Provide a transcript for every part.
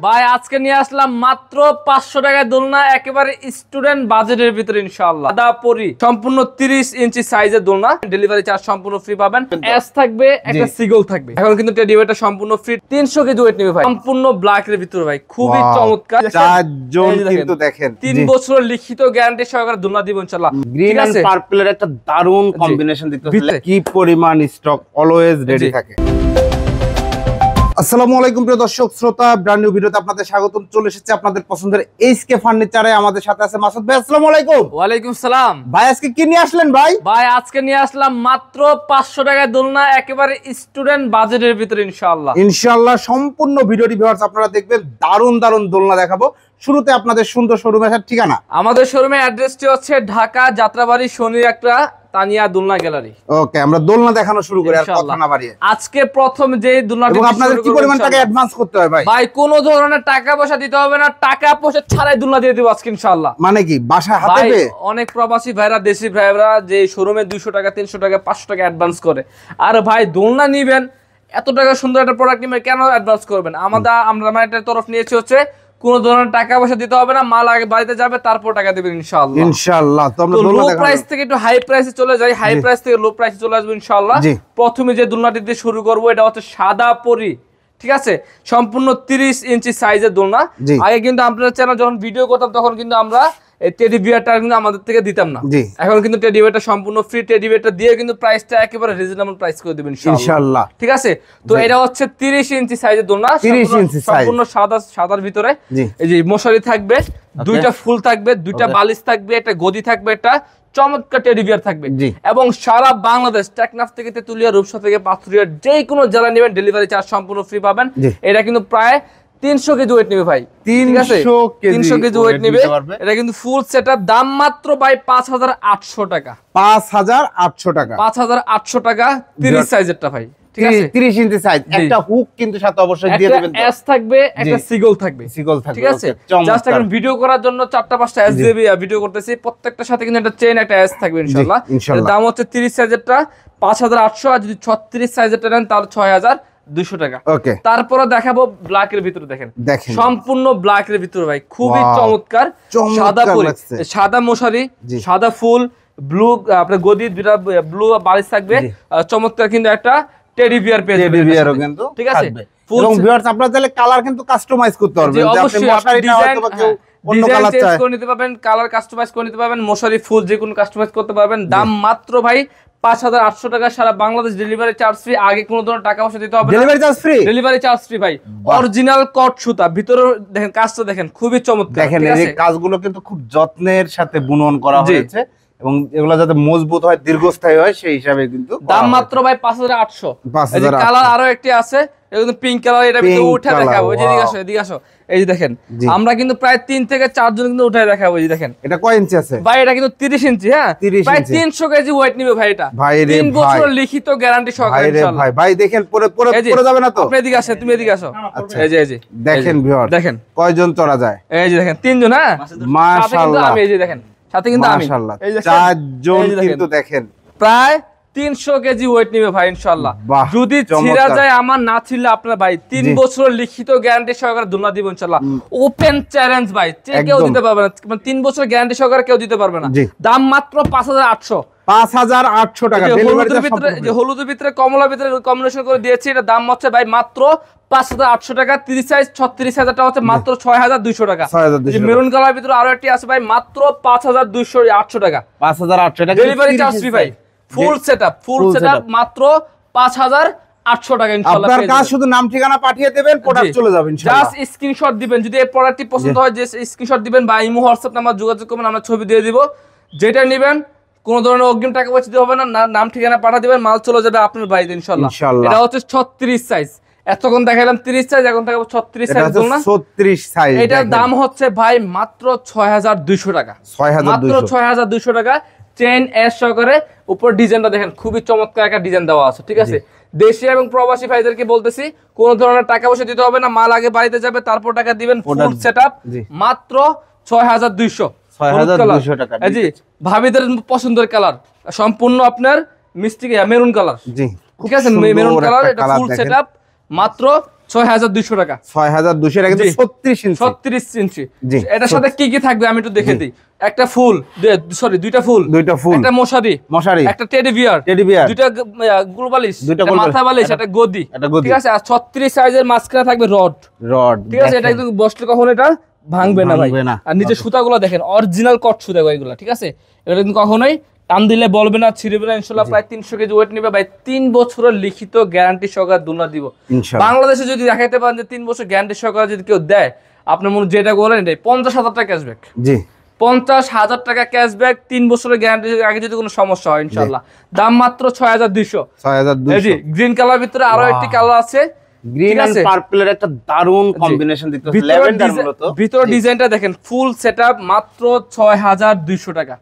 ভাই আজকে নিয়ে আসলাম মাত্র 500 টাকায় দোলনা, একেবারে স্টুডেন্ট বাজেটের ভিতরে ইনশাআল্লাহ। দাদাপুরি সম্পূর্ণ 30 ইঞ্চি সাইজের দোলনা, ডেলিভারি চার্জ সম্পূর্ণ ফ্রি পাবেন। এস থাকবে, একটা সিগল থাকবে। এখন কিন্তু টেডি বেয়ারটা সম্পূর্ণ ফ্রি, 300 কেজি ওয়েট নেবে ভাই, সম্পূর্ণ ব্ল্যাক এর ভিতরে ভাই, খুবই চমৎকার। চারজন কিন্তু দেখেন 3 বছর লিখিত গ্যারান্টি সহকারে দোলনা দিব ইনশাআল্লাহ। গ্রিন এন্ড পার্পলের একটা দারুণ কম্বিনেশন দেখতেছেন, কি পরিমাণ স্টক অলওয়েজ রেডি থাকে। আসসালামু আলাইকুম প্রিয় দর্শক শ্রোতা, ব্র্যান্ড নিউ ভিডিওতে আপনাদের স্বাগতম। চলে এসেছে আপনাদের পছন্দের এইচকে ফার্নিচারে। আমাদের সাথে আছে মাসুদ ভাই। আসসালামু আলাইকুম। ওয়া আলাইকুম সালাম। ভাই আজকে কি নিয়ে আসলেন ভাই? ভাই আজকে নিয়ে আসলাম মাত্র 500 টাকায় দোলনা, একেবারে স্টুডেন্ট বাজেটের ভিতরে ইনশাআল্লাহ। ইনশাআল্লাহ সম্পূর্ণ ভিডিওটি ভিউয়ার্স আপনারা দেখবেন, দারুণ দারুণ দোলনা দেখাবো। শুরুতে আপনাদের সুন্দর শোরুমের ঠিকানা। আমাদের শোরুমের অ্যাড্রেসটি হচ্ছে ঢাকা যাত্রাবাড়ি শনির একটা তানিয়া দোলনা গ্যালারি। ওকে, আমরা দোলনা দেখানো শুরু করি আর কথা না বাড়িয়ে। আজকে প্রথম যে দোলনাটি এবং আপনাদের কি পরিমাণ টাকা অ্যাডভান্স করতে হয় ভাই? ভাই কোনো ধরনের টাকা পয়সা দিতে হবে না, টাকা পয়সা ছাড়াই দোলনা দিয়ে দেব আজকে ইনশাআল্লাহ। মানে কি বাসা হাতে পেয়ে? অনেক প্রবাসী ভাইরা, দেশি ভাইরা যে শোরুমে 200 টাকা 300 টাকা 500 টাকা অ্যাডভান্স করে, আর ভাই দোলনা নিবেন, এত টাকা সুন্দর একটা প্রোডাক্ট নিবেন, কেন অ্যাডভান্স করবেন? আমরা একটা তরফ নিয়েছি হচ্ছে কোনো ধরনের টাকা পয়সা দিতে হবে না, মাল আগে বাড়িতে যাবে তারপর টাকা দিবেন ইনশাআল্লাহ। ইনশাআল্লাহ। তো আমরা লো প্রাইস থেকে একটু হাই প্রাইসে চলে যাই, হাই প্রাইস থেকে লো প্রাইসে চলে আসবে ইনশাআল্লাহ। প্রথমে যে দোলনাটি দিয়ে শুরু করব, এটা হচ্ছে সাদা পরি, ঠিক আছে? সম্পূর্ণ 30 ইঞ্চি সাইজের দোলনা। আগে কিন্তু আপনারা চ্যানেল যখন ভিডিও করতাম তখন কিন্তু আমরা এই টেডি বিয়ারটা কিন্তু আমাদের থেকে দিতাম না। এখন কিন্তু টেডি বিয়ারটা সম্পূর্ণ ফ্রি, টেডি বিয়ারটা দিয়ে কিন্তু প্রাইসটা একেবারে রিজনেবল প্রাইস করে দিবেন ইনশাআল্লাহ, ঠিক আছে? তো এটা হচ্ছে 30 ইঞ্চি সাইজের দোলনা, সম্পূর্ণ সাদার ভিতরে। এই যে মশারি থাকবে, দুইটা ফুল থাকবে, দুইটা বালিশ থাকবে, একটা গদি থাকবে, একটা চমৎকার টেডি বিয়ার থাকবে। এবং সারা বাংলাদেশ, টেকনাফ থেকে তেতুলিয়া, রূপসা থেকে পাথুরিয়া, যে কোনো জেলা নেবেন ডেলিভারি চার্জ সম্পূর্ণ ফ্রি পাবেন। এটা কিন্তু প্রায় 300 কেজি ওয়েট নেবে ভাই, 300 কেজি ওয়েট নেবে। এটা কিন্তু ফুল সেটআপ, দাম মাত্র ভাই 5800 টাকা। 5800 টাকা, 5800 টাকা 30 সাইজেরটা ভাই, ঠিক আছে? 30 ইঞ্চি সাইজ, একটা হুক কিন্তু সাথে অবশ্যই দিয়ে দিবেন। একটা এস থাকবে, একটা সিগল থাকবে, ঠিক আছে? জাস্ট এখন ভিডিও করার জন্য 4-5টা এস দিয়ে ভিডিও করতেছি, প্রত্যেকটার সাথে কিন্তু একটা চেইন, একটা এস থাকবে ইনশাআল্লাহ। এর দাম হচ্ছে 30 সাইজেরটা 5800, আর যদি 36 সাইজেরটা নেন তাহলে 6200 টাকা। তারপরে দেখাবো ব্ল্যাক এর ভিতরে, দেখেন সম্পূর্ণ ব্ল্যাক এর ভিতরে ভাই, খুবই চমৎকার। সাদা পরি, সাদা মশারি, সাদা ফুল, ব্লু আপনার গদি, দুটা ব্লু বালিশ থাকবে, চমৎকার কিন্তু একটা টেডি বিয়ার পেয়ে যাবেন, টেডি বিয়ারও কিন্তু ঠিক আছে? এবং ভিউয়ার্স আপনারা চাইলে কালার কিন্তু কাস্টমাইজ করতে পারবেন, যে আপনি মশারিটা হয়তো বা কেউ অন্য কালার চায় করে নিতে পারবেন, কালার কাস্টমাইজ করে নিতে পারবেন, মশারি ফুল যে কোনো কাস্টমাইজ করতে পারবেন। দাম মাত্র ভাই 5800 টাকা, সারা বাংলাদেশ ডেলিভারি চার্জ ফ্রি। আগে কোনো ধরনের টাকা পয়সা দিতে হবে না, delivery charge free, delivery charge free ভাই। অরিজিনাল কট সুতা, ভিতরে দেখেন কাজটা দেখেন, খুবই চমৎকার। দেখেন এই কাজগুলো কিন্তু খুব যত্নের সাথে বুনন করা হয়েছে, এবং এগুলো যাতে মজবুত হয়, দীর্ঘস্থায়ী হয়, সেই হিসাবে কিন্তু দাম মাত্র ভাই 5800। এই যে কালার আরো একটি আছে, এটা কিন্তু পিঙ্ক কালার, এটা ভিতরে উঠে দেখাবো। এই যে এদিকে আসো, এই যে দেখেন আমরা কিন্তু প্রায় 3 থেকে 4 জন কিন্তু উঠায় দেখাবো। এই যে দেখেন এটা কয় ইঞ্চি আছে ভাই? এটা কিন্তু 30 ইঞ্চি, হ্যাঁ, প্রায় 300 কেজি ওয়েট নিবে ভাই। এটা 3 বছর লিখিত গ্যারান্টি সহকারে ইনশাআল্লাহ। ভাই ভাই দেখেন পরে যাবে না তো? আপনি এদিকে আসেন, তুমি এদিকে আসো। এই যে দেখেন ভিউয়ার, দেখেন কয়জন চড়া যায়। এই যে দেখেন 3 জন, হ্যাঁ, মাশাআল্লাহ। আমি এই যে দেখেন সাথে কিন্তু আমি মাশাআল্লাহ 4 জন কিন্তু দেখেন প্রায় 300 কেজি ওয়েট নিবে ভাই ইনশাআল্লাহ। যদি ছিড়া যায় আমার, না ছিড়লে আপনার ভাই 3 বছর লিখিত গ্যারান্টি সহকারে দোলনা দিব ইনশাআল্লাহ। ওপেন চ্যালেঞ্জ ভাই, কেউ দিতে পারবে না, মানে 3 বছর গ্যারান্টি সহকারে কেউ দিতে পারবে না। দাম মাত্র 5800 টাকা। হলুদের ভিতরে কমলা ভিতরে কম্বিনেশন করে দিয়েছি। এটা দাম হচ্ছে ভাই মাত্র 5800 টাকা। 30 সাইজ 36 হাজারটা হচ্ছে মাত্র 6200 টাকা। মেরুন কালার ভিতরে আরো একটি আছে ভাই, মাত্র 5800 টাকা। 5800 টাকা ডেলিভারি চার্জ ফ্রি ভাই। ফুল সেটআপ মাত্র 5800 টাকা ইনশাআল্লাহ। আপনার কাজ শুধু নাম ঠিকানা পাঠিয়ে দেবেন, প্রোডাক্ট চলে যাবে ইনশাআল্লাহ। জাস্ট স্ক্রিনশট দিবেন, যদি এই প্রোডাক্টটি পছন্দ হয় যে স্ক্রিনশট দিবেন, বা ইমো হোয়াটসঅ্যাপ নাম্বার যোগাযোগ করবেন, আমরা ছবি দিয়ে দিব। যেটা নেবেন কোন ধরনের অগ্রিম টাকা পয়সা দিতে হবে না, নাম ঠিকানা পাঠিয়ে দিবেন, মাল চলে যাবে আপনার বাড়িতে ইনশাআল্লাহ। এটা হচ্ছে 36 সাইজ, এতক্ষণ দেখালাম 30 সাইজ, এখন দেখাবো 36 সাইজ দোলনা। 36 সাইজ, এটার দাম হচ্ছে ভাই মাত্র 6200 টাকা, মাত্র 6200 টাকা। চেইন এস সহকারে, উপর ডিজাইনটা দেখেন খুবই চমৎকার একটা ডিজাইন দেওয়া আছে, ঠিক আছে? দেশি এবং প্রবাসী ভাইদেরকে বলতেছি, কোন ধরনের টাকা পয়সা দিতে হবে না, মাল আগে বাড়িতে যাবে তারপর টাকা দিবেন। ফুল সেটআপ মাত্র 6200 টাকা। জি, ভাবিদের পছন্দের কালার সম্পূর্ণ আপনার মিষ্টি মেরুন কালার, ঠিক আছে? মেরুন কালার, এটা ফুল সেটআপ মাত্র 6200 টাকা। 6200 টাকা, কিন্তু 36 ইঞ্চি। 36 ইঞ্চি। এটার সাথে কি কি থাকবে আমি একটু দেখে দিই। একটা ফুল, সরি দুইটা ফুল, একটা মশারি, একটা টেডি বিয়ার, দুইটা গ্লোবালিশ, দুইটা মাথা বালিশ, একটা গদি, ঠিক আছে। আর 36 সাইজের মাঝখানে থাকবে রড, ঠিক আছে। এটা কিন্তু বসলে কখনো এটা ভাঙবে না ভাই। আর নিচে সুতাগুলো দেখেন অরিজিনাল কট সুতা এগুলো, ঠিক আছে। এটা কিন্তু কখনোই টান দিলে বলবে না, ছিড়বে না ইনশাআল্লাহ। প্রায় 300 কেজি ওয়েট নেবে ভাই। 3 বছরের লিখিত গ্যারান্টি সহকারে দোলনা দিব বাংলাদেশে। যদি দেখাইতে পারেন যে 3 বছর গ্যারান্টি সহকারে যদি কেউ দেয়, আপনার মনে যেটা বলেন এটাই 50,000 টাকা ক্যাশব্যাক। জি 50,000 টাকা ক্যাশব্যাক, 3 বছরের গ্যারান্টি। আগে যদি কোনো সমস্যা হয় ইনশাআল্লাহ। দাম মাত্র 6200। জি গ্রিন কালার ভিতরে আরো একটি কালার আছে, গ্রিন এন্ড পার্পলের একটা দারুণ কম্বিনেশন দিতে হচ্ছে। ল্যাভেন্ডার মূলত ভিতর ডিজাইনটা দেখেন, ফুল সেটআপ মাত্র 6200 টাকা।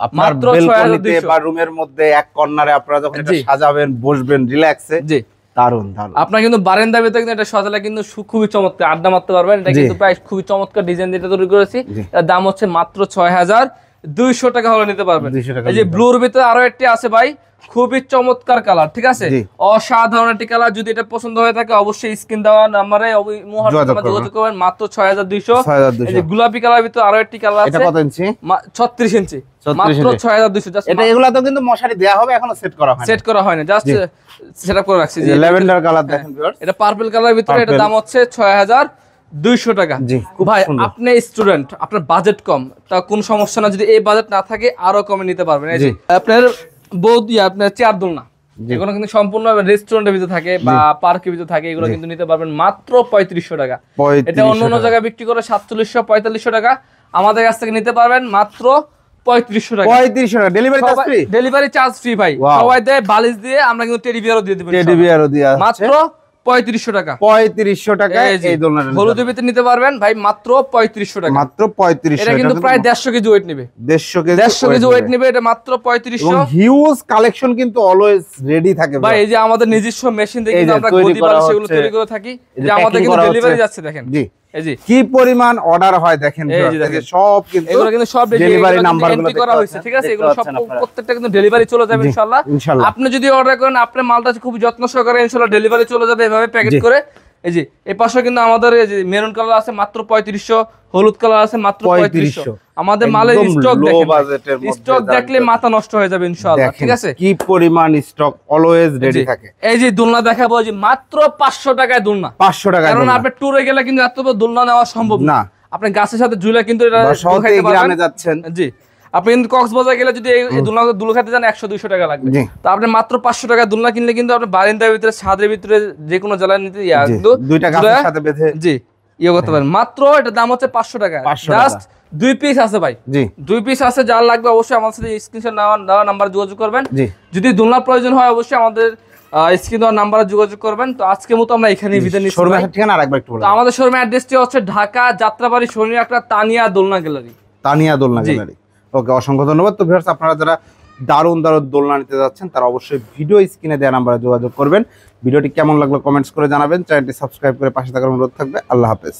আপনার বেলকনিতে বা রুমের মধ্যে এক কর্নারে আপনারা যখন এটা সাজাবেন, বসবেন রিল্যাক্সে, জি দারুন দারুন। আপনারা কিন্তু বারান্দার ভিতরে কিন্তু এটা সাজালে কিন্তু খুবই চমৎকার আড্ডা মারতে পারবেন। এটা কিন্তু প্রায় খুবই চমৎকার ডিজাইন দিয়ে তৈরি করেছি। এর দাম হচ্ছে মাত্র 6200 টাকা হলে নিতে পারবেন। এই যে ব্লুর ভিতরে আরো একটি আছে ভাই, খুবই চমৎকার কালার, ঠিক আছে। অসাধারণ একটি কালার। যদি এটা পছন্দ হয়ে থাকে অবশ্যই স্ক্রিন দেওয়া নম্বরে যোগাযোগ করবেন। মাত্র 6200। এই যে গোলাপি কালার ভিতরে আরো একটি কালার আছে, এটা কত ইঞ্চি? 36 ইঞ্চি, মাত্র 6200। জাস্ট এটা এগুলা তো কিন্তু মশারি দেয়া হবে, এখনো সেট করা হয়নি, জাস্ট সেটআপ করে রাখছি। যে ল্যাভেন্ডার কালার দেখেন ভিউয়ার্স, এটা পার্পল কালার ভিতরে, এটা দাম হচ্ছে 6200 টাকা। ভাই আপনি স্টুডেন্ট, আপনার বাজেট কম, তা কোন সমস্যা না। যদি এই বাজেট না থাকে আরো কমে নিতে পারবেন। এই যে আপনার আপনার চেয়ার দোলনা, এগুলো কিন্তু সম্পূর্ণ রেস্টুরেন্টের ভিতরে থাকে বা পার্কের ভিতরে থাকে, এগুলো কিন্তু নিতে পারবেন মাত্র 3500 টাকা। এটা অন্য অন্য জায়গায় বিক্রি করে 4700 4500 টাকা, আমাদের কাছ থেকে নিতে পারবেন মাত্র 3500 টাকা। 3500 টাকা delivery charge free. Delivery charge free ভাই। সবাই দেয় বালিশ দিয়ে, আমরা কিন্তু টেডি বিয়ারও দিয়ে দেব। টেডি বিয়ারও দিয়ে মাত্র 3500 টাকা। 3500 টাকায় এই দোলনাটা হলুদের ভিতরে নিতে পারবেন ভাই মাত্র 3500 টাকা। মাত্র 3500। এটা কিন্তু প্রায় 150 কেজি ওয়েট নেবে। 150 কেজি ওয়েট নেবে, এটা মাত্র 3500। হিউজ কালেকশন কিন্তু অলওয়েজ রেডি থাকে ভাই। এই যে আমাদের নিজস্ব মেশিন দিয়ে কিন্তু আমরা গদি বালিশ এগুলো তৈরি করে থাকি। যে আমাদের কিন্তু ডেলিভারি যাচ্ছে দেখেন। জি এই যে কি পরিমাণ অর্ডার হয় দেখেন। সব কিন্তু এগুলো কিন্তু সব ডেলিভারি নাম্বারগুলো করা হয়েছে, ঠিক আছে। এগুলো সব প্রত্যেকটা কিন্তু ডেলিভারি চলে যাবে ইনশাআল্লাহ। আপনি যদি অর্ডার করেন, আপনার মালটা খুব যত্ন সহকারে ইনশাআল্লাহ ডেলিভারি চলে যাবে এভাবে প্যাকেট করে। এই যে এই পাশে কিন্তু আমাদের এই যে মেরুন কালার আছে মাত্র 3500, হলুদ কালার আছে মাত্র 3500। আমাদের মালের স্টক দেখেন, স্টক দেখলে মাথা নষ্ট হয়ে যাবে ইনশাআল্লাহ, ঠিক আছে। কি পরিমাণ স্টক অলওয়েজ রেডি থাকে। এই যে দোলনা দেখাবো, যে মাত্র 500 টাকায় দোলনা। 500 টাকা, কারণ আপনি ট্যুরে গেলে কিন্তু এত বড় দোলনা নেওয়া সম্ভব না। আপনি গাছের সাথে ঝুলে কিন্তু এটা খাইতে গ্রামে যাচ্ছেন, জি আপনি কিন্তু কক্সবাজার গেলে যদি এই দোলনা দুল খাইতে যান 100-200 টাকা লাগবে। তো আপনি মাত্র 500 টাকা দোলনা কিনলে কিন্তু আপনি বারান্দার ভিতরে, ছাদের ভিতরে যে কোনো জ্বালানি নিতে দুইটা গাছের সাথে বেঁধে জি ইয়ে করতে পারেন। মাত্র এটা দাম হচ্ছে 500 টাকা। জাস্ট 2 পিস আছে ভাই, জি 2 পিস আছে। যার লাগবে অবশ্যই আমার সাথে স্ক্রিনশট নেওয়া নাম্বার যোগাযোগ করবেন। যদি দোলনা প্রয়োজন হয় অবশ্যই আমাদের স্ক্রিন দেওয়া নাম্বারে যোগাযোগ করবেন। তো আজকের মতো আমরা এখানেই বিদায় নিচ্ছি। শোরুমের ঠিকানা আরেকবার একটু বলুন। আমাদের শোরুমের অ্যাড্রেসটি হচ্ছে ঢাকা যাত্রাবাড়ি শনি একটা তানিয়া দোলনা গ্যালারি। তানিয়া দোলনা গ্যালারি। ওকে, অসংখ্য ধন্যবাদ। তো ভিউয়ার্স, আপনারা যারা দারুণ দারুণ দোলনা নিতে যাচ্ছেন তারা অবশ্যই ভিডিও স্ক্রিনে দেওয়া নাম্বারে যোগাযোগ করবেন। ভিডিওটি কেমন লাগলো কমেন্টস করে জানাবেন। চ্যানেলটি সাবস্ক্রাইব করে পাশে থাকার অনুরোধ থাকবে। আল্লাহ হাফেজ।